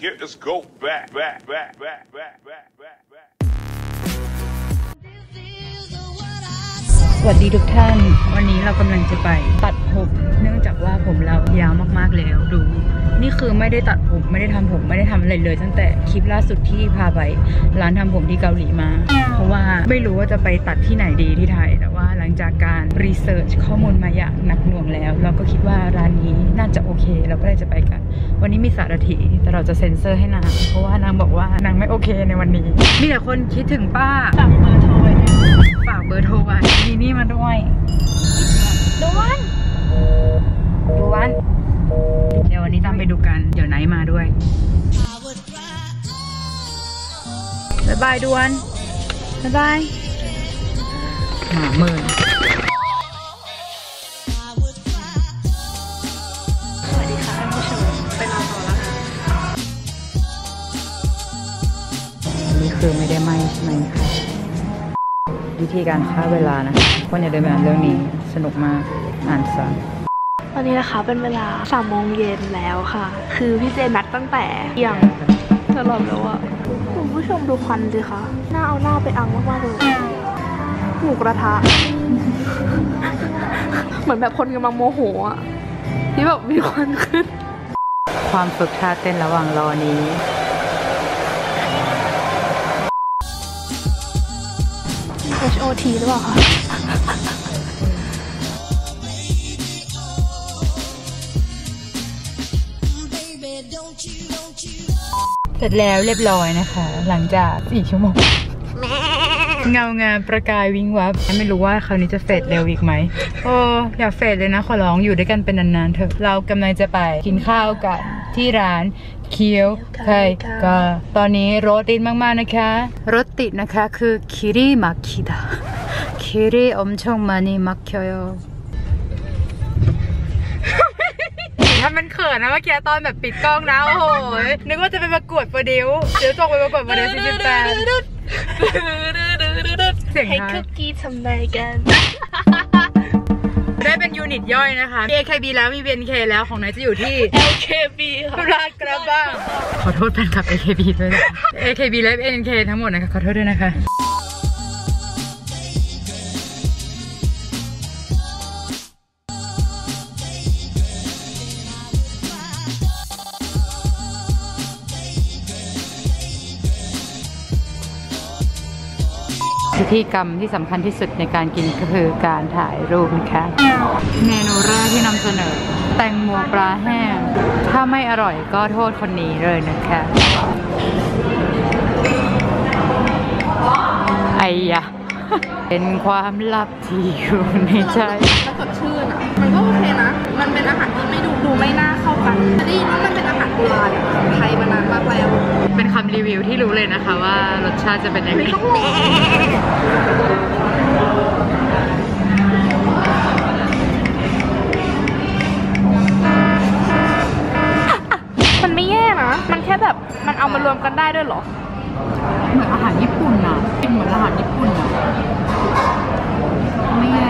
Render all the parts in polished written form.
here. Let's go back. สวัสดีทุกท่านวันนี้เรากำลังจะไปตัดผมเนื่องจากว่าผมเรายาวมากๆแล้วดูนี่คือไม่ได้ตัดผมไม่ได้ทำผมไม่ได้ทำอะไรเลยตั้งแต่คลิปล่าสุดที่พาไปร้านทำผมที่เกาหลีมาเพราะว่าไม่รู้ว่าจะไปตัดที่ไหนดีที่ไทยแต่ว่าหลังจากการรีเสิร์ชข้อมูลมาอย่างหนักหน่วงแล้วเราก็คิดว่าร้านนี้น่าจะโอเคเราก็เลยจะไปกันวันนี้มีสารถีแต่เราจะเซ็นเซอร์ให้นางเพราะว่านางบอกว่านางไม่โอเคในวันนี้มีแต่คนคิดถึงป้าฝากเบอร์โทรไว้มีนี่มาด้วยดูวันเดี๋ยววันนี้ตามไปดูกันเดี๋ยวไนท์มาด้วยบ๊ายบายดวนบ๊ายบายหมาเมินสวัสดีค่ะท่านผู้ชมไปนอนต่อแล้วนี่คือไม่ได้ไหมใช่ไหมคะวิธีการฆ่าเวลานะคนอย่าเดินไปอ่านเรื่องนี้สนุกมากอ่านซะตอนนี้นะคะเป็นเวลา3 โมงเย็นแล้วค่ะคือพี่เจนัดตั้งแต่เที่ยงจะหลับแล้วอะคุณผู้ชมดูควันสิคะหน้าเอาหน้าไปอังมากๆเลยหมูกระทะเหมือนแบบคนกำลังโมโหอะที่แบบมีควันขึ้นความฝึกท่าเต้นระหว่างรอนี้HOT หรือเปล่าคะเสร็จแล้วเรียบร้อยนะคะหลังจาก4 ชั่วโมงเงางามประกายวิงวับไม่รู้ว่าคราวนี้จะเฟดเร็วอีกไหมอย่าเฟดเลยนะขอร้องอยู่ด้วยกันเป็นนานๆเถอะเรากำลังจะไปกินข้าวกันที่ร้านเคียวไคก็ตอนนี้รถติดมากๆนะคะรถติดนะคะคือคิริมาคิดาคิริ엄청 많이 막혀요ถ้ามันเขินนะเมื่อกี้ตอนแบบปิดกล้องนะโอ้โหนึกว่าจะไปประกวดโปรดิวเดี๋ยวจบไปประกวดโปรดิวซีซั่น8เสียงให้คุกกี้ทำไมกันได้เป็นยูนิตย่อยนะคะ AKB แล้วมี BNK แล้วของนายจะอยู่ที่ LKB ค่ะลาดกระบังขอโทษแฟนคลับ AKB ด้วยนะ AKB และ BNK ทั้งหมดนะคะขอโทษด้วยนะคะพิธีกรรมที่สำคัญที่สุดในการกินก็คือการถ่ายรูปนะคะเมนูแรกที่นำเสนอแตงโมปลาแห้งถ้าไม่อร่อยก็โทษคนนี้เลยนะคะไอ้ยะเป็นความลับที่อยู่ในใจมันสดชื่นอ่ะมันก็โอเคนะมันเป็นอาหารที่ไม่ดูไม่น่าเข้ากันได้ยินว่ามันเป็นอาหารโบราณของไทยมานานมากแล้วเป็นคำรีวิวที่รู้เลยนะคะว่ารสชาติจะเป็นยังไงมันไม่แย่นะมันแค่แบบมันเอามารวมกันได้ด้วยเหรอเหมือนอาหารญี่ปุ่นนะเป็นเหมือนอาหารญี่ปุ่นนะไม่แย่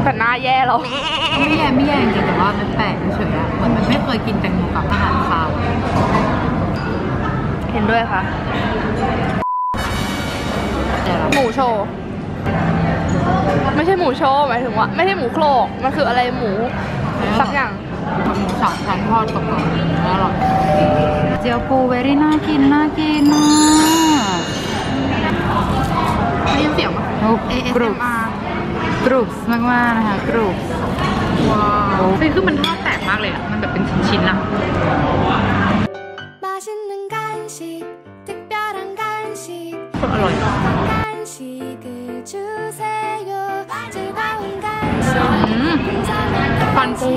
แต่หน้าแย่หรอไม่แย่จริงแต่ว่ามันแปลกเฉยๆอะเหมือนมันไม่เคยกินแตงโมกับอาหารคาวเห็นด้วยค่ะหมูโชว์ไม่ใช่หมูโชว์หมายถึงว่าไม่ใช่หมูโคลกมันคืออะไรหมูสักอย่างหมู3 ชั้นทอดกับอร่อยเจียวปูเวรี่น่ากินนะได้ยินเสียงไหมกรุบมากๆนะคะกรุบว้าวคือมันทอดแตกมากเลยอ่ะมันแบบเป็นชิ้นๆอ่ะอร่อยฟันปู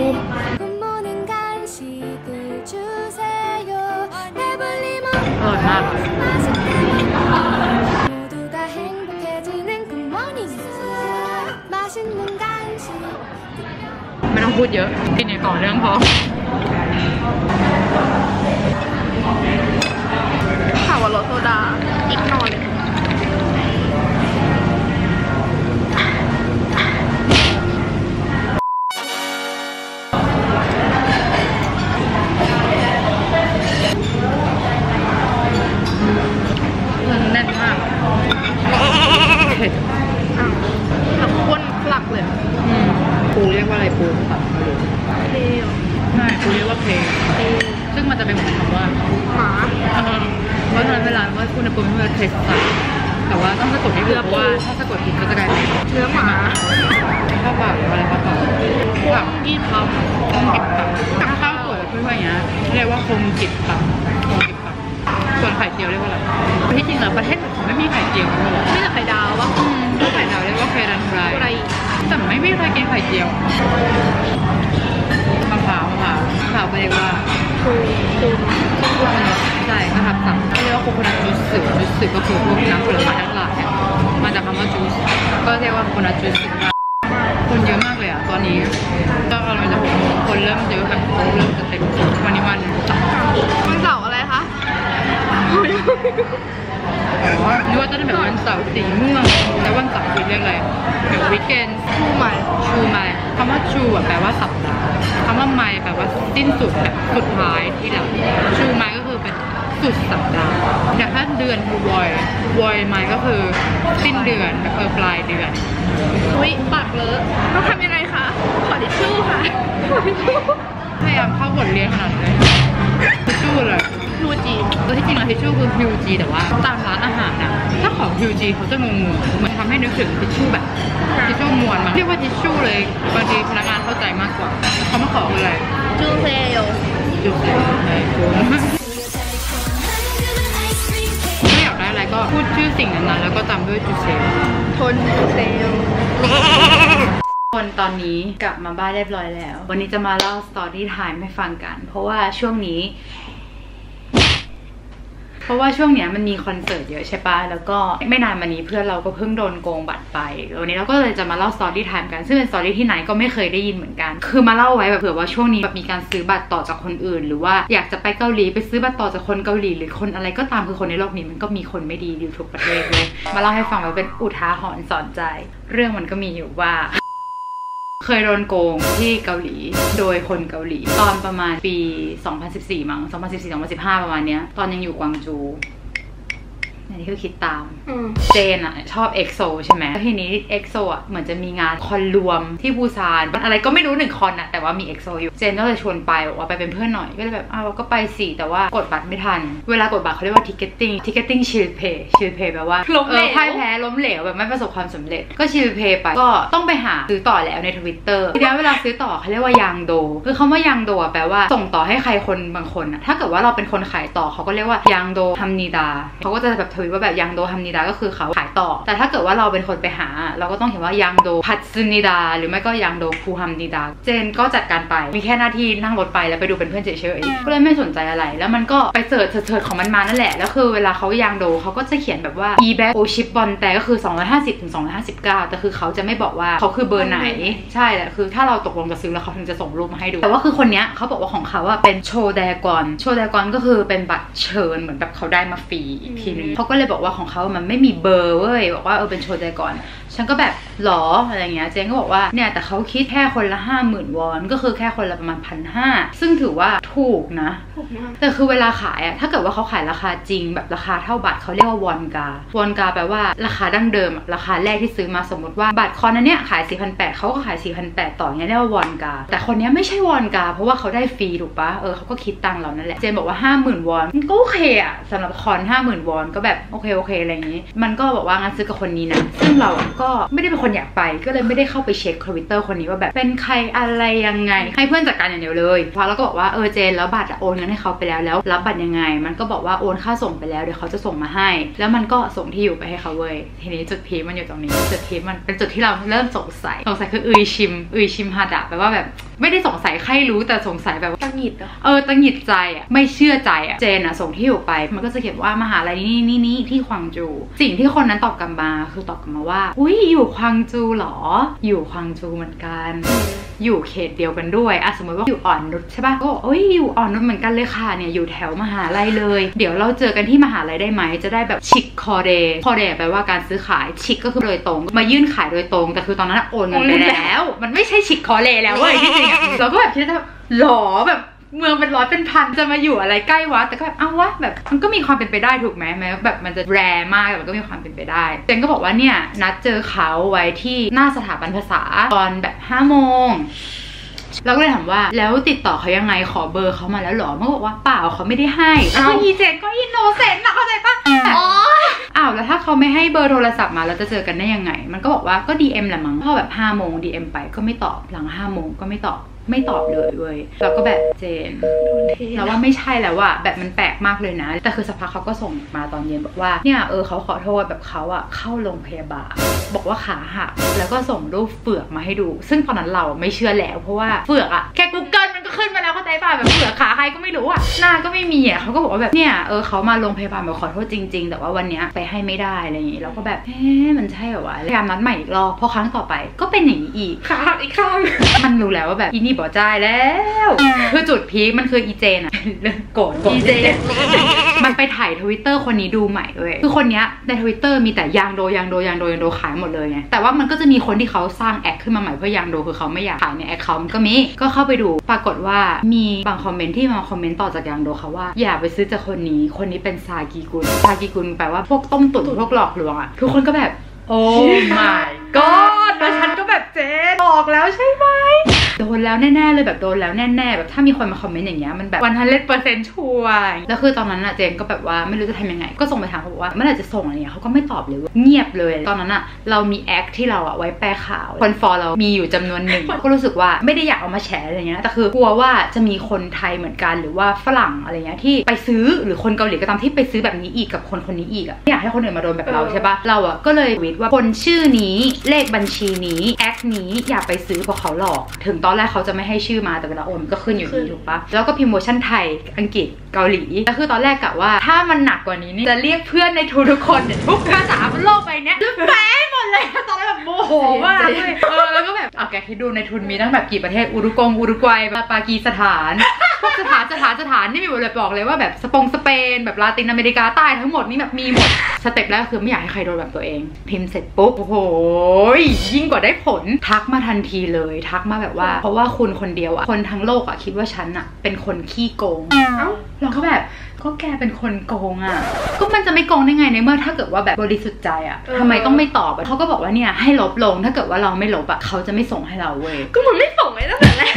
อร่อยมากไม่ต้องพูดเยอะกินอย่างต่อเนื่องพอข่าวว่ารสโซดาอีกนอนเลย เผ็ด แบบข้นหลักเลย ปูเรียกว่าอะไรปูสับไม่รู้ เปรี้ยว ใช่ปูเรียกว่าเพลซึ่งมันจะเป็นเหมือนคำว่า หมา เพราะฉะนั้นเวลาว่าคุณปูมันจะเทสสับแต่ว่าต้องสะกดให้ถูกเพราะว่าถ้าสะกดผิดก็จะกลายเป็น เนื้อหมา ข้าวเปล่าหรืออะไรข้าวเปล่าผักอีพับกิบผักถ้าข้าวสวยพูดว่าอย่างเงี้ยเรียกว่าคงกิบผักคงกิบผักส่วนไข่เจียวเรียกว่าอะไรที่จริงแล้วประเทศอื่นไม่มีไข่เจียวกันเลย ไม่แต่ไข่ดาววะ ก็ไข่ดาวเรียกว่าเครันฟราย อะไร แต่ไม่มีใครกินไข่เจียวมะพร้าวก็เรียกว่า คูคู ใช่ก็ทับศัพท์เรียกว่าโคโคนัทจูสสึก็คือพวกน้ำผลไม้ทั้งหลายมาจากคำว่าจูสก็เรียกว่าโคโคนัทจูสคนเยอะมากเลยอ่ะตอนนี้ก็กำลังจะ6 โมงคนเริ่มเยอะแบบเริ่มจะเต็มวันนี้วัน วันเสาร์อะไรคะ นึกว่าจะได้แบบวันเสาร์สีม่วงแล้ววันเสาร์เรียกอะไรเดี๋ยววีคเอนด์ ชูใหม่ ชูไมคำว่าชูแปลว่าสัปดาห์คำว่าไมแปลว่าสิ้นสุดแบบสุดท้ายที่เราชูไมก็คือเป็นสุดสัปดาห์อย่างถ้าเดือนคือวอยไมก็คือสิ้นเดือนแบบปลายเดือน อุ้ยปากเลอะต้องทำยังไงคะ ขอทิชชู่ค่ะ ขอทิชชู่ พยายามเข้าบทเรียนขนาดนี้ทิชชู่เลย รูจี แล้วที่จริงแล้วทิชชู่คือฮิวจีแต่ว่าตามร้านอาหารนะถ้าของฮิวจีเขาจะงงๆมันทำให้นึกถึงทิชชู่แบบทิชชู่ม้วนมั้งเรียกว่าทิชชู่เลยบางทีพนักงานเข้าใจมากกว่าเขามาขอคืออะไร จูเซล จุดเซลในคุณไม่อยากได้อะไรก็พูดชื่อสิ่งนั้นๆแล้วก็ตามด้วยจุดเซล ทนจูเซล คนตอนนี้กลับมาบ้านเรียบร้อยแล้ว วันนี้จะมาเล่าสตอรี่ไทม์ให้ฟังกัน เพราะว่าช่วงนี้มันมีคอนเสิร์ตเยอะใช่ปะแล้วก็ไม่นานมานี้เพื่อนเราก็เพิ่งโดนโกงบัตรไปวันนี้เราก็เลยจะมาเล่าสตอรี่ไทม์กันซึ่งเป็นสตอรี่ที่ไหนก็ไม่เคยได้ยินเหมือนกันคือมาเล่าไว้แบบเผื่อว่าช่วงนี้แบบมีการซื้อบัตรต่อจากคนอื่นหรือว่าอยากจะไปเกาหลีไปซื้อบัตรต่อจากคนเกาหลีหรือคนอะไรก็ตามคือคนในโลกนี้มันก็มีคนไม่ดีอยู่ทุกประเทศเลยมาเล่าให้ฟังไว้เป็นอุทาหรณ์สอนใจเรื่องมันก็มีอยู่ว่าเคยโดนโกงที่เกาหลีโดยคนเกาหลีตอนประมาณปี 2014 มั้ง 2014-2015 ประมาณเนี้ยตอนยังอยู่กวางจูอันนี้คือคิดตามเจนอะชอบเอ็กโซใช่ไหมแล้วทีนี้เอ็กโซอะเหมือนจะมีงานคอนรวมที่ปูซานอะไรก็ไม่รู้1 คอนอะแต่ว่ามีเอ็กโซอยู่เจนก็เลยชวนไปบอกว่าไปเป็นเพื่อนหน่อยก็เลยแบบก็ไปสิแต่ว่ากดบัตรไม่ทันเวลากดบัตรเขาเรียกว่า ticketing shield pay แปลว่าพ่ายแพ้ล้มเหลวแบบไม่ประสบความสำเร็จก็ shield pay ไปก็ต้องไปหาซื้อต่อแล้วใน Twitter ทีนี้เวลาซื้อต่อเขาเรียกว่ายางโดคือคำว่ายางโดแปลว่าส่งต่อให้ใครคนบางคนอะถ้าเกิดว่าเราเป็นคนขายต่อเขาก็เรียกว่ายางโดฮัมนีดาเขาก็จะแบบทวีตว่าแบบยังโดฮัมนิดาก็คือเขาขายต่อแต่ถ้าเกิดว่าเราเป็นคนไปหาเราก็ต้องเขียนว่ายังโดพัตซึนิดาหรือไม่ก็ยังโดคูฮัมนิดาเจนก็จัดการไปมีแค่หน้าที่นั่งรถไปแล้วไปดูเป็นเพื่อนเฉยๆก็เลยไม่สนใจอะไรแล้วมันก็ไปเสิร์ชของมันมานั่นแหละแล้วคือเวลาเขายังโดเขาก็จะเขียนแบบว่า e-back o ship bond แต่ก็คือ250-259แต่คือเขาจะไม่บอกว่าเขาคือเบอร์ไหนใช่แหละคือถ้าเราตกลงจะซื้อแล้วเขาถึงจะส่งรูปมาให้ดูแต่ว่าคือคนเนี้ยเขาบอกว่าของเขาอะเป็นโชแดกอนก็คือเป็นบัตรเชิญเหมือนแบบเขาได้มาฟรีอีกทีนึงเขาก็เลยบอกว่าของเขามันไม่มีเบอร์เว้ยบอกว่าเป็นโชว์ใจก่อนฉันก็แบบหรออะไรเงี้ยเจนก็บอกว่าเนี่ยแต่เขาคิดแค่คนละ 50,000 วอนก็คือแค่คนละประมาณ 1,500 ซึ่งถือว่าถูกนะแต่คือเวลาขายอะถ้าเกิดว่าเขาขายราคาจริงแบบราคาเท่าบัตรเขาเรียกว่าวอนกาแปลว่าราคาดั้งเดิมราคาแรกที่ซื้อมาสมมติว่าบัตรคอนนั้นเนี่ยขาย 4,800 เขาก็ขาย 4,800 ต่อเงี้ยเรียกว่าวอนกาแต่คนนี้ไม่ใช่วอนกาเพราะว่าเขาได้ฟรีถูกปะเขาก็คิดตังค์เรานั่นแหละเจนบอกว่า 50,000 วอนก็โอเคอะสำหรับคอน 50,000 วอนก็แบบโอเคอะไรอย่างงี้มันก็บอกว่างั้นซื้อกับคนนี้นะซึ่งเราก็ไม่ได้เป็นคนอยากไปก็เลยไม่ได้เข้าไปเช็คทวิตเตอร์คนนี้ว่าแบบเป็นใครอะไรยังไงให้เพื่อนจัดการอย่างเดียวเลยพอแล้วก็บอกว่าเจนแล้วบัตรโอนเงินให้เขาไปแล้วรับบัตรยังไงมันก็บอกว่าโอนค่าส่งไปแล้วเดี๋ยวเขาจะส่งมาให้แล้วมันก็ส่งที่อยู่ไปให้เขาเว้ยทีนี้จุดพีมันอยู่ตรงนี้จุดพีมันเป็นจุดที่เราเริ่มสงสัยคือชิมฮาดะแปลว่าแบบไม่ได้สงสัยใครรู้แต่สงสัยแบบตังหิดตังหิดใจไม่เชื่อใจเจนส่งที่อยู่ไปมันก็จะเขียนว่ามหาลัยนี่ที่ควางจูสิ่งที่คนนั้นตอบกลับมาคือตอบกลับมาว่าอุ้ยอยู่ควางจูหรออยู่ควางจูเหมือนกันอยู่เขตเดียวกันด้วยสมมติว่าอยู่อ่อนนุชใช่ป่ะก็อยู่อ่อนนุชเหมือนกันเลยค่ะเนี่ยอยู่แถวมหาลัยเลยเดี๋ยวเราเจอกันที่มหาลัยได้ไหมจะได้แบบชิคคอเดแปลว่าการซื้อขายชิคก็คือโดยตรงมายื่นขายโดยตรงแต่คือตอนนั้นโอนเงินไปแล้วมันไม่ใช่ชิคคอเดแล้วเว้ยที่จริงเราก็แบบคิดว่าหรอแบบ เมืองเป็นร้อยเป็นพันจะมาอยู่อะไรใกล้วะแต่ก็แบบเอาวะแบบมันก็มีความเป็นไปได้ถูกไหมแม้แบบมันจะแรร์มากแต่มันก็มีความเป็นไปได้เจนก็บอกว่าเนี่ยนัดเจอเขาไว้ที่หน้าสถาบันภาษาตอนแบบ5 โมงเราก็เลยถามว่าแล้วติดต่อเขายังไงขอเบอร์เขามาแล้วหรอมันบอกว่าเปล่าเขาไม่ได้ให้แล้วอีเจนก็อินโนเซนต์นะเข้าใจปะอ้าวแล้วถ้าเขาไม่ให้เบอร์โทรศัพท์มาเราจะเจอกันได้ยังไงมันก็บอกว่าก็ DM แหละมั้งพอแบบ5 โมง DM ไปก็ไม่ตอบหลัง5 โมงก็ไม่ตอบเลยเว้ยเราก็แบบเจนเราว่าไม่ใช่แล้วอะแบบมันแปลกมากเลยนะแต่คือสักพักเขาก็ส่งมาตอนเย็นบอกว่าเนี่ยเขาขอโทษแบบเขาอะเข้าโรงพยาบาลบอกว่าขาหักแล้วก็ส่งรูปเฟือกมาให้ดูซึ่งตอนนั้นเราไม่เชื่อแล้วเพราะว่าเฟือกอะแค่ Google มันก็ขึ้นมาแล้วเข้าใจป่ะแบบเฟือกขาใครก็ไม่รู้อะหน้าก็ไม่มีอะเขาก็บอกว่าแบบเนี่ยเขามาโรงพยาบาลแบบขอโทษจริงๆแต่ว่าวันนี้ไปให้ไม่ได้อะไรอย่างงี้เราก็แบบมันใช่เหรอวะพยายามนัดใหม่อีกรอบพอครั้งต่อไปก็เป็นอย่างนี้อีกขาหักอีกครั้งมันรู้แล้วว่าแบบอีนี่บอกใจแล้วคือจุดพีคมันคืออีเจนอะเรื่องโกรธอีเจนมันไปถ่ายทวิตเตอร์คนนี้ดูใหม่เว้ยคือคนนี้ในทวิตเตอร์มีแต่ยางโดขายหมดเลยไงแต่ว่ามันก็จะมีคนที่เขาสร้างแอคขึ้นมาใหม่เพื่อยางโดคือเขาไม่อยากขายในแอคเคาท์ก็มีก็เข้าไปดูปรากฏว่ามีบางคอมเมนต์ที่มาคอมเมนต์ต่อจากยางโดเขาว่าอย่าไปซื้อจากคนนี้เป็นซากีกุนแปลว่าพวกต้มตุ๋นพวกหลอกลวงอะทุกคนก็แบบโอ้ my god แล้วฉันก็แบบเจ๊บอกแล้วใช่ไหมโดนแล้วแน่ๆเลยแบบโดนแล้วแน่ๆแบบถ้ามีคนมาคอมเมนต์อย่างเงี้ยมันแบบ100%ชัวร์แล้วคือตอนนั้นอะเจนก็แบบว่าไม่รู้จะทำยังไงก็ส่งไปถามเขาบอกว่าเมื่อไหร่จะส่งอะไรเงี้ยเขาก็ไม่ตอบเลยเงียบเลยตอนนั้นอะเรามีแอคที่เราอะไว้แปลข่าวคนฟอลเรามีอยู่จำนวนหนึ่งก็รู้สึกว่าไม่ได้อยากเอามาแฉอะไรเงี้ยแต่คือกลัวว่าจะมีคนไทยเหมือนกันหรือว่าฝรั่งอะไรเงี้ยที่ไปซื้อหรือคนเกาหลีก็ตามที่ไปซื้อแบบนี้อีกกับคนนี้อีกอะไม่อยากให้คนอื่นมาโดนแบบเราใช่ปะเราอะก็เลยวิดว่าคนชื่อนี้เลขบัญชีนี้แอคนี้อย่าไปซื้อเพราะเขาหลอกถึงตอนแรกเขาจะไม่ให้ชื่อมาแต่เวลาโอนก็ขึ้นอยู่ดีถูกปะแล้วก็พิมพ์เวอร์ชันไทยอังกฤษเกาหลีแล้วคือตอนแรกกะว่าถ้ามันหนักกว่านี้นี่จะเรียกเพื่อนในทุกคนเนี่ยทุกภาษาบนโลกใบนี้จะแปลหมดเลยตอนแรกแบบโมโหมากเลยแล้วก็แบบแกคิดดูในทุนมีตั้งแบบกี่ประเทศอุรุกวัยปากีสถานพวกสถานนี่มีหมดเลยบอกเลยว่าแบบสเปนแบบลาตินอเมริกาใต้ทั้งหมดนี่แบบมีหมดสเต็ปแรกคือไม่อยากให้ใครโดนแบบตัวเองพิมพ์เสร็จปุ๊บโอ้โหยิ่งกว่าได้ผลทักมาทันทีเลยทักมาแบบว่าเพราะว่าคุณคนเดียวอะคนทั้งโลกอะคิดว่าฉันอะเป็นคนขี้โกงเราก็แบบก็แกเป็นคนโกงอะก็มันจะไม่โกงได้ไงในเมื่อถ้าเกิดว่าแบบบริสุทธิ์ใจอะทำไมต้องไม่ตอบเขาก็บอกว่าเนี่ยให้ลบลงถ้าเกิดว่าเราไม่ลบอะเขาจะไม่ส่งให้เราเว้ยก็มันไม่ส่งเลยตั้งแต่แรก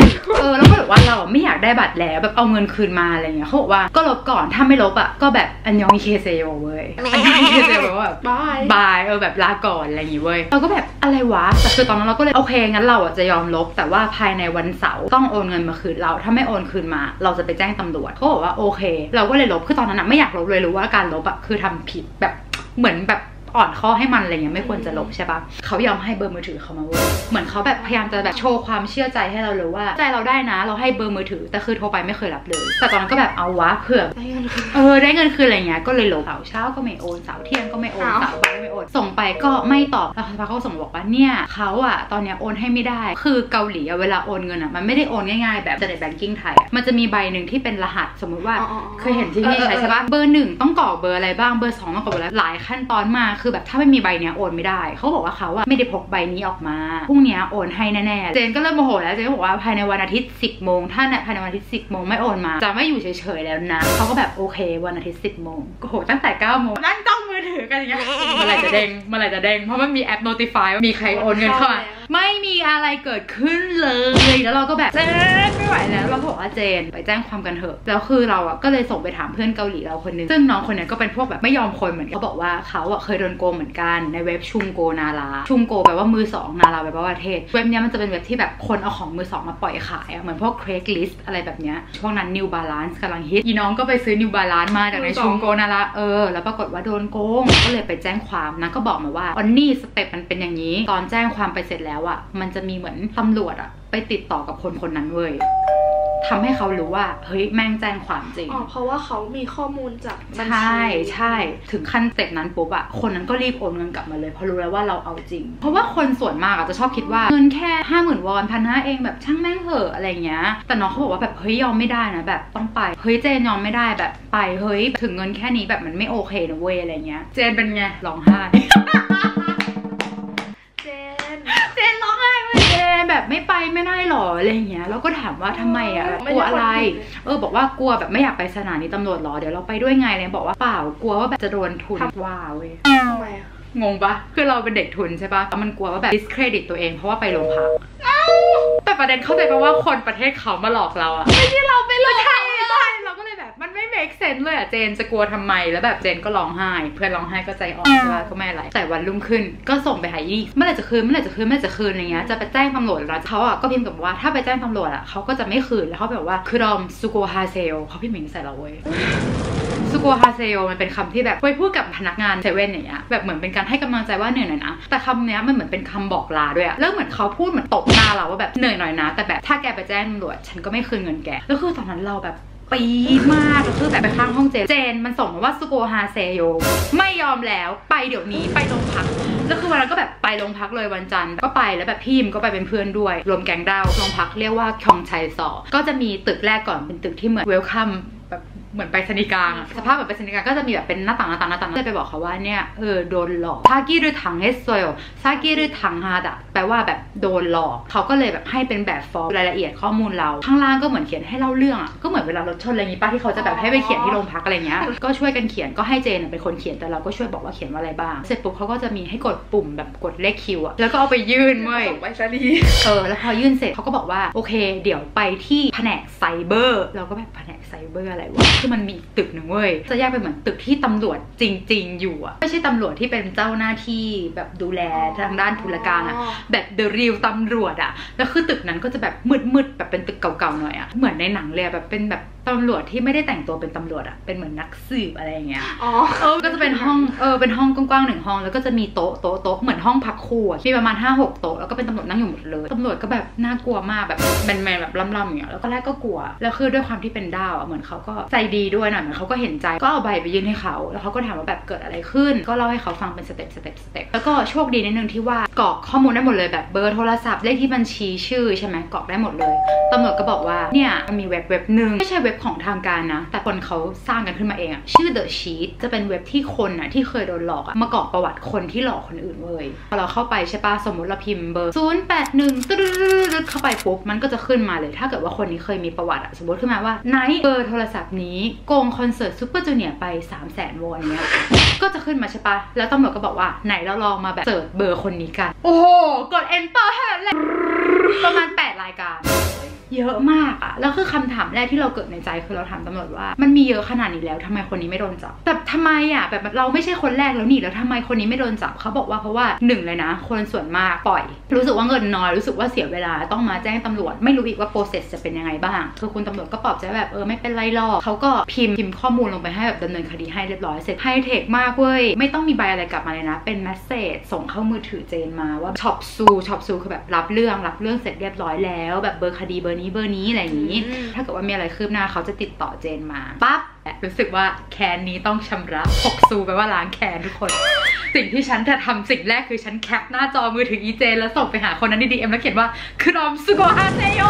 แล้วก็แบบว่าเราไม่อยากได้บัตรแล้วแบบเอาเงินคืนมาอะไรเงี้ยเขาบอกว่าก็ลบก่อนถ้าไม่ลบอะก็แบบอันยองเคเซโยเว้ยอันยองเคเซโยแบบบายแบบลาก่อนอะไรอย่างงี้เว้ยเราก็แบบอะไรวะแต่คือตอนนั้นเราก็เลยโอเคงั้นเราอะจะยอมลบแต่ว่าภายในวันเสาร์ต้องโอนเงินมาคืนเราถ้าไม่โอนคืนมาเราจะไปแจ้งตำรวจเขาบอกว่าโอเคเราก็เลยลบคือตอนนั้นไม่อยากลบเลยรู้ว่าการลบอะคือทำผิดแบบเหมือนแบบอ่อนข้อให้มันอะไรเงี้ยไม่ควรจะลบใช่ปะเขายอมให้เบอร์มือถือเขามาเว้ยเหมือนเขาแบบพยายามจะแบบโชว์ความเชื่อใจให้เราเลยว่าใจเราได้นะเราให้เบอร์มือถือแต่คือโทรไปไม่เคยรับเลยแต่ตอนนั้นก็แบบเอาวะเผื่อได้เงินคืนอะไรเงี้ยก็เลยลบเสาร์เช้าก็ไม่โอนเสาร์เที่ยงก็ไม่โอนเสาร์บ่ายก็ไม่โอนส่งไปก็ไม่ตอบแล้วเขาก็ส่งบอกว่าเนี่ยเขาอะตอนเนี้ยโอนให้ไม่ได้คือเกาหลีเวลาโอนเงินอะมันไม่ได้โอนง่ายๆแบบจะได้แบงกิ้งไทยมันจะมีใบหนึ่งที่เป็นรหัสสมมติว่าเคยเห็นที่นี่ใช่ปะเบอร์1ต้องกรอกเบอร์อะไรบ้างเบอร์2ต้องกรอกเบอร์อะไรหลายขั้นตอนมากคือแบบถ้าไม่มีใบเนี้ยโอนไม่ได้เขาบอกว่าเขาอะไม่ได้พกใบนี้ออกมาพรุ่งนี้โอนให้แน่ๆเจนก็เริ่มโมโหแล้วเจนบอกว่าภายในวันอาทิตย์10 โมงถ้าภายในวันอาทิตย์10 โมงไม่โอนมาจะไม่อยู่เฉยๆแล้วนะเขาก็แบบโอเควันอาทิตย์10 โมงโอ้โหตั้งแต่9 โมงนั่งจ้องมือถือกันอย่างเงี้ยเมื่อไหร่จะเด้งเพราะมันมีแอป notify ว่ามีใครโอนเงินเข้ามาไม่มีอะไรเกิดขึ้นเลยแล้วเราก็แบบเจนไม่ไหวแล้วเราบอกว่าเจนไปแจ้งความกันเถอะแล้วคือเราอะก็เลยส่งไปถามเพื่อนเกาหลีเราคนนึงซึ่งน้องคนนี้ก็เป็นพวกแบบไม่ยอมคนเหมือนเขาบอกว่าเขาอะเคยโดนโกงเหมือนกันในเว็บชุมโกนาราชุมโกแปลว่ามือ2นาราแปลว่าประเทศเว็บนี้มันจะเป็นเว็บที่แบบคนเอาของมือ2มาปล่อยขายอะเหมือนพวก Craigslist อะไรแบบเนี้ยช่วงนั้น New Balance กำลังฮิตอีน้องก็ไปซื้อ New Balance มาจากในชุมโกนาราแล้วปรากฏว่าโดนโกงก็เลยไปแจ้งความนะก็บอกมาว่าอันนี้สเต็ปมันเป็นอย่างนี้ตอนแจ้งความไปเสร็จแล้วอะมันจะมีเหมือนตำรวจอะไปติดต่อกับคนนั้นเว้ยทำให้เขารู้ว่าเฮ้ยแม่งแจ้งความจริงเพราะว่าเขามีข้อมูลจากบัญชีใช่ถึงขั้นสเต็ปนั้นปุ๊บอะคนนั้นก็รีบโอนเงินกลับมาเลยเพราะรู้แล้วว่าเราเอาจริงเพราะว่าคนส่วนมากอะจะชอบคิดว่าเงินแค่50,000 วอน1,500เองแบบช่างแม่งเหอะอะไรเงี้ยแต่น้องเขาบอกว่าแบบเฮ้ยยอมไม่ได้นะแบบต้องไปเฮ้ยเจนยอมไม่ได้แบบไปเฮ้ยถึงเงินแค่นี้แบบมันไม่โอเคนะเว้ยอะไรเงี้ยเจนเป็นไงร้องไห้เจนร้องไห้เว้ยเจนแบบ ไม่ไปไม่ได้หรออะไรเงี้ยแล้วก็ถามว่าทำไมอ่ะกลัวอะไรบอกว่ากลัวแบบไม่อยากไปสถานีตำรวจหรอเดี๋ยวเราไปด้วยไงเลยบอกว่าเปล่ากลัวว่าแบบจะโดนทุนว้าวเว้ยทำไมงงปะคือเราเป็นเด็กทุนใช่ปะมันกลัวว่าแบบ discredit ตัวเองเพราะว่าไปโรงพักแต่ประเด็นเข้าใจปะว่าคนประเทศเขามาหลอกเราอะไม่ใช่เราไปหลอกใช่เราก็เลยแบบมันไม่ make sense เลยอะเจนจะกลัวทำไมแล้วแบบเจนก็ร้องไห้เพื่อนร้องไห้ก็ใจอ่อนใช่ปะก็ไม่อะไรแต่วันรุ่งขึ้นก็ส่งไปหาอีกเมื่อไหร่จะคืนอะไรเงี้ยจะไปแจ้งตำรวจแล้วเขาอะก็พิมพ์กับว่าถ้าไปแจ้งตำรวจอะเขาก็จะไม่คืนแล้วเขาแบบว่าคือรอมซูโกฮาเซลเขาพิมพ์ใส่เราเว้ยซูโกฮาเซลมันเป็นคำที่แบบไว้พูดกับพนักงานเซเว่นอย่างเงี้ยแบบเหมือนเป็นการให้กำลังใจว่าเหนื่อยหน่อยนะแต่คำเนี้ยมันเหมือนเป็นคำบอกลาด้วยอะแล้วเหมือนเขาพูดเหมือนตบหน้าเราว่าแบบเหนื่อยหน่อยนะแต่แบบถ้าแกไปแจ้งตำรวจฉันก็ไม่คืนเงินแกแล้วคือตอนนั้นเราแบบปีมากแล้วคือแบบไปข้างห้องเจนมันส่งมาว่าซูโกฮาเซโยไม่ยอมแล้วไปเดี๋ยวนี้ไปโรงพักแล้วคือวันนั้นก็แบบไปโรงพักเลยวันจันทร์ก็ไปแล้วแบบพี่มก็ไปเป็นเพื่อนด้วยรวมแก๊งดาวโรงพักเรียกว่าคยองไชซอก็จะมีตึกแรกก่อนเป็นตึกที่เหมือนเวลคัมแบบเหมือนไปสนิกลางสภาพแบบไปสนิกลางก็จะมีแบบเป็นหน้าต่างเลยไปบอกเขาว่าเนี่ยโดนหลอกซากิหรือถังเฮสโซยซากิหรือถังฮาดะแปลว่าแบบโดนหลอกเขาก็เลยแบบให้เป็นแบบฟอร์มรายละเอียดข้อมูลเราข้างล่างก็เหมือนเขียนให้เล่าเรื่องก็เหมือนเวลารถชนอะไรอย่างงี้ป้าที่เขาจะแบบให้ไปเขียนที่โรงพักอะไรเงี้ยก็ช่วยกันเขียนก็ให้เจนเป็นคนเขียนแต่เราก็ช่วยบอกว่าเขียนว่าอะไรบ้างเสร็จปุ๊บเขาก็จะมีให้กดปุ่มแบบกดเลขคิวแล้วก็เอาไปยื่นเว้ยไปซะดีแล้วพอยื่นเสร็จเขาก็บอกว่าโอเคเดี๋ยวไปที่แผนกไซเบอร์เราก็แบบแผนกไซเบอร์อะไรวะคือมันมีตึกหนึ่งเว้ยจะแยกเป็นเหมือนตึกที่ตำรวจจริงๆอยู่ไม่ใช่ตำรวจที่เป็นเจ้าหน้าที่แบบดูแลทางด้านธุรการแบบ the real ตำรวจแล้วคือตึกนั้นก็จะแบบมืดๆแบบเป็นตึกเก่าๆหน่อยเหมือนในหนังเลยแบบเป็นแบบตำรวจที่ไม่ได้แต่งตัวเป็นตำรวจเป็นเหมือนนักสืบอะไรอย่างเงี้ยก็จะเป็นห้องเป็นห้องกว้างๆ1ห้องแล้วก็จะมีโต๊ะเหมือนห้องพักครูมีประมาณ 5-6 โต๊ะแล้วก็เป็นตำรวจนั่งอยู่หมดเลยตำรวจก็แบบน่ากลัวมากแบบแมนๆแบบล่ำๆอย่างเงี้ยแล้วก็แรกก็กลัวแล้วคือด้วยความที่เป็นดาวเหมือนเขาก็ใจดีด้วยหน่อยเหมือนเขาก็เห็นใจก็เอาใบไปยื่นให้เขาแล้วเขาก็ถามว่าแบบเกิดอะไรขึ้นก็เล่าให้เขาฟังเป็นสเต็ปแล้วก็โชคดีนิดนึงที่ว่ากรอกข้อมูลได้หมดเลยแบบเบอร์โทรศัพท์เลขที่บัญชีชื่อใช่ไหมกรอกได้หมดเลยตำรวจก็บอกว่าเนี่ยมันมีเว็บหนึ่งไม่ใช่เว็บของทางการนะแต่คนเขาสร้างกันขึ้นมาเองชื่อ The Sheet จะเป็นเว็บที่คนที่เคยโดนหลอกมากรอกประวัติคนที่หลอกคนอื่นเลยพอเราเข้าไปใช่ปะสมมติเราพิมพ์เบอร์081ตึ๊ดเข้าไปปุ๊บมันก็จะขึ้นมาเลยถ้าเกิดว่าคนนี้เคยมีประวัติสมมติขึ้นมาว่าไนท์เบอร์โทรศัพท์นี้โกงคอนเสิร์ตซุปเปอร์จูเนียร์ไป300,000 วอนเนี้ยก็จะขึ้นมาใช่ปะแล้วตำรวจก็บอกว่าไหนเราลองมาแบบเสิร์ชเบอร์คนนี้กันโอ้โหกด enter แล้วประมาณ8 รายการเยอะมากแล้วคือคำถามแรกที่เราเกิดในใจคือเราถามตำรวจว่ามันมีเยอะขนาดนี้แล้วทำไมคนนี้ไม่โดนจับแต่ทำไมแบบเราไม่ใช่คนแรกแล้วนี่แล้วทำไมคนนี้ไม่โดนจับเขาบอกว่าเพราะว่า1เลยนะคนส่วนมากปล่อยรู้สึกว่าเงินน้อยรู้สึกว่าเสียเวลาต้องมาแจ้งตำรวจไม่รู้อีกว่าโปรเซสจะเป็นยังไงบ้างคือคุณตำรวจก็ปลอบใจแบบไม่เป็นไรหรอกเขาก็พิมพ์ข้อมูลลงไปให้แบบดำเนินคดีให้เรียบร้อยเสร็จไฮเทคมากเว้ยไม่ต้องมีใบอะไรกลับมาเลยนะเป็นเมสเสจส่งเข้ามือถือเจนมาว่าช็อปซูคือแบบรับเรื่องเสร็จเรียบร้อยแล้วแบบเบอร์คดีเบอร์นี้อะไรอย่างนี้ถ้าเกิดว่ามีอะไรคืบหน้าเขาจะติดต่อเจนมาปั๊บรู้สึกว่าแคนนี้ต้องชำระ6 ซูแปลว่าล้างแคนทุกคนสิ่งที่ฉันจะทำสิ่งแรกคือฉันแคปหน้าจอมือถืออีเจนแล้วส่งไปหาคนนั้นใน DM แล้วเขียนว่าคือรอมซูโกฮาเซโย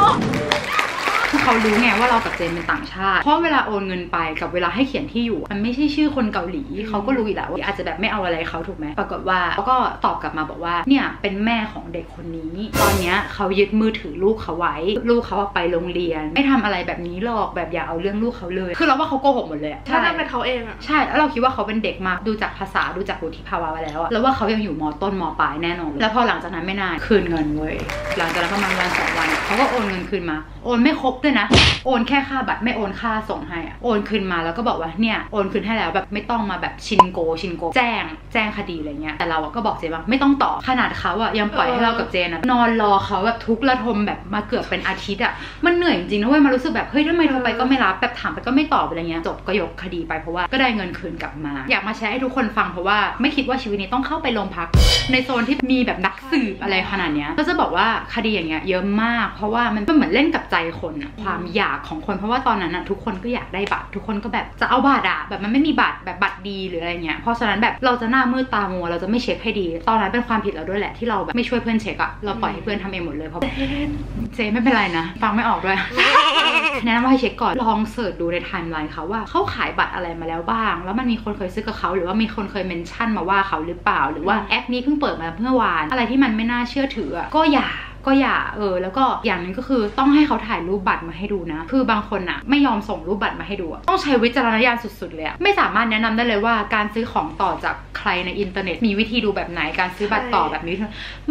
คือเขารู้ไงว่าเรากับเจนเป็นต่างชาติเพราะเวลาโอนเงินไปกับเวลาให้เขียนที่อยู่มันไม่ใช่ชื่อคนเกาหลีเขาก็รู้อยู่แล้วว่าอาจจะแบบไม่เอาอะไรเขาถูกไหมปรากฏว่าเขาก็ตอบกลับมาบอกว่าเนี่ยเป็นแม่ของเด็กคนนี้ตอนนี้เขายึดมือถือลูกเขาไว้ลูกเขาไปโรงเรียนไม่ทำอะไรแบบนี้หรอกแบบอย่าเอาเรื่องลูกเขาเลยคือเราว่าเขาโกหกหมดเลยถ้าเป็นเขาเองใช่แล้วเราคิดว่าเขาเป็นเด็กมากดูจากภาษาดูจากวุฒิภาวะไปแล้วแล้วว่าเขายังอยู่ม.ต้นม.ปลายแน่นอนแล้วพอหลังจากนั้นไม่นานคืนเงินเว้ยหลังจากนั้นประมาณวัน2 วันเขาก็โอนเงินคืนมาโอนไม่ครบด้วยนะโอนแค่ค่าบัตรไม่โอนค่าส่งให้โอนคืนมาแล้วก็บอกว่าเนี่ยโอนคืนให้แล้วแบบไม่ต้องมาแบบชินโกแจ้งคดีอะไรเงี้ยแต่เราก็บอกเจนว่าไม่ต้องต่อขนาดเขายังปล่อยให้เรากับเจนนอนรอเขาแบบทุกระทมแบบมาเกือบเป็นอาทิตย์มันเหนื่อยจริงนะเว้ยมันรู้สึกแบบเฮ้ยทำไมโทรไปก็ไม่รับแบบถามไปก็ไม่ตอบอะไรเงี้ยจบก็ยกคดีไปเพราะว่าก็ได้เงินคืนกลับมาอยากมาแชร์ให้ทุกคนฟังเพราะว่าไม่คิดว่าชีวิตนี้ต้องเข้าไปโรงพักในโซนที่มีแบบนักสืบอะไรขนาดเนี้ยก็จะบอกว่าคดีอย่างเงี้ยเยอะมากเพราะว่ามันเหมือนเล่นกับใจคนความอยากของคนเพราะว่าตอนนั้นทุกคนก็อยากได้บัตรทุกคนก็แบบจะเอาบัตรแบบมันไม่มีบัตรแบบบัตรดีหรืออะไรเงี้ยเพราะฉะนั้นแบบเราจะหน้ามืดตามัวเราจะไม่เช็คให้ดีตอนนั้นเป็นความผิดเราด้วยแหละที่เราแบบไม่ช่วยเพื่อนเช็คเราปล่อยให้เพื่อนทำเองหมดเลยเพราะเจไม่เป็นไรนะฟังไม่ออกด้วยแนะนำว่าให้เช็คก่อนลองเสิร์ชดูในไทม์ไลน์เขาว่าเขาขายบัตรอะไรมาแล้วบ้างแล้วมันมีคนเคยซื้อกับเขาหรือว่ามีคนเคยเมนชั่นมาว่าเขาหรือเปล่าหรือว่าแอปนี้เพิ่งเปิดมาเมื่อวานอะไรที่มันไม่น่าเชื่อถือก็อย่า ก็อย่าแล้วก็อย่างนึงก็คือต้องให้เขาถ่ายรูปบัตรมาให้ดูนะคือบางคนอะไม่ยอมส่งรูปบัตรมาให้ดูต้องใช้วิจารณญาณสุดๆเลยอะไม่สามารถแนะนำได้เลยว่าการซื้อของต่อจากใครในอินเทอร์เน็ตมีวิธีดูแบบไหนการซื้อบัตรต่อแบบนี้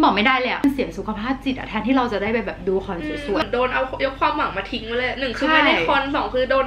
บอกไม่ได้เลยมันเสียสุขภาพจิตอะแทนที่เราจะได้ไปแบบดูคอนสวยๆโดนเอายกความหวังมาทิ้งไว้เลย1คือไม่ได้คอน2คือโดน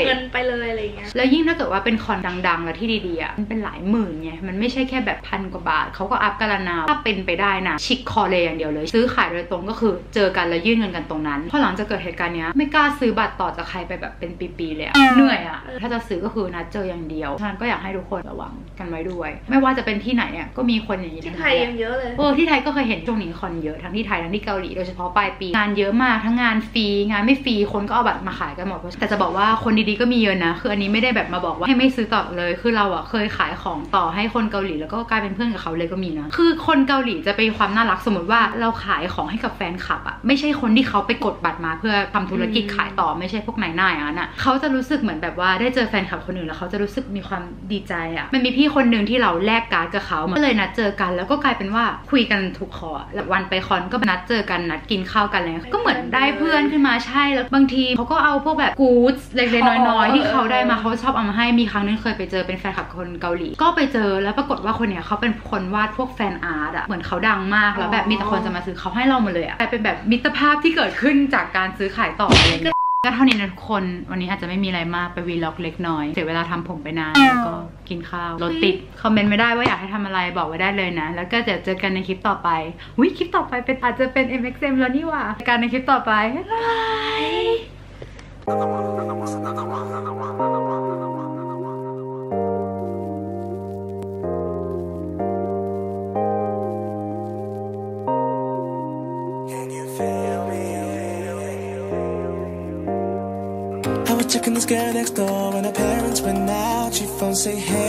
เงินไปเลยอะไรเงี้ยแล้วยิ่งถ้าเกิดว่าเป็นคอนดังๆแล้วที่ดีๆอะมันเป็นหลายหมื่นไงมันไม่ใช่แค่แบบ1,000 กว่าบาทเขาก็อัพกันละนาถ้าเป็นไปได้นะชิคคอเลยอย่างเดียวเลยซื้อขายโดยตรงก็คือเจอกันแล้วยื่นเงินกันตรงนั้นพอหลังจากเกิดเหตุการณ์เนี้ยไม่กล้าซื้อบัตรต่อจากใครไปแบบเป็นปีๆเลยเหนื่อยอะถ้าจะซื้อก็คือนัดเจออย่างเดียวฉะนั้นก็อยากให้ทุกคนระวังกันไว้ด้วยไม่ว่าจะเป็นที่ไหนอะก็มีคนอย่างนี้ที่ไทยยังเยอะเลยที่ไทยก็เคยเห็นช่วงนี้คอนเยอะทั้งที่ไทยทั้งที่เกาหลีโดยเฉพาะปลายปีงานเยอะมากทั้งงานฟรีงานไม่ฟรีคนก็เอาบัตรมาขายกันหมดแต่จะบอกว่าคนดีๆก็มีเยอะนะคืออันนี้ไม่ได้แบบมาบอกว่าให้ไม่ซื้อต่อเลยคือเราอะเคยขายของต่อให้คนเกาหลีแล้วก็กลายเป็นเพื่อนกับเขาเลยก็มีนะคือคนเกาหลีจะเป็นความน่ารักสมมติว่าเราขายของให้กับแฟนคลับอะไม่ใช่คนที่เขาไปกดบัตรมาเพื่อทำธุรกิจขายต่อไม่ใช่พวกนายหน้าอย่างนั้นอะเขาจะรู้สึกเหมือนแบบว่าได้เจอแฟนคลับคนอื่นแล้วเขาจะรู้สึกมีความดีใจอะมันมีพี่คนหนึ่งที่เราแลกการ์ดกับเขาก็เลยนัดเจอกันแล้วก็กลายเป็นว่าคุยกันถูกคอแล้ววันไปคอนก็นัดเจอกันนัดกินข้าวกันเลยก็เหมือนได้เพื่อนขึ้นมาใช่แล้วบางทีเขาก็เอาพวกแบบกู๊ดเล็กๆน้อยๆที่เขาได้มาเขาชอบเอามาให้มีครั้งนึงเคยไปเจอเป็นแฟนคลับคนเกาหลีก็ไปเจอแล้วปรากฏว่าคนเนี้ยเขาเป็นคนวาดพวกแฟนอาร์ตอะเหมือนเขาดังมากแล้วแบบมีแต่คนจะมาซื้อเขาให้เราหมดเลยอะแต่เป็นแบบมิตรภาพที่เกิดขึ้นจากการซื้อขายต่ออะไรเงี้ยก็เท่านี้นะทุกคนวันนี้อาจจะไม่มีอะไรมากไปวีล็อกเล็กน้อยเสียเวลาทำผมไปนานแล้วก็กินข้าวรถติดคอมเมนต์ไม่ได้ว่าอยากให้ทำอะไรบอกไว้ได้เลยนะแล้วก็เดี๋ยวเจอกันในคลิปต่อไปคลิปต่อไปเป็นอาจจะเป็น MXM แล้วนี่หว่าการในคลิปต่อไปบ๊ายบายChecking this girl next door when her parents went out. She phone say hey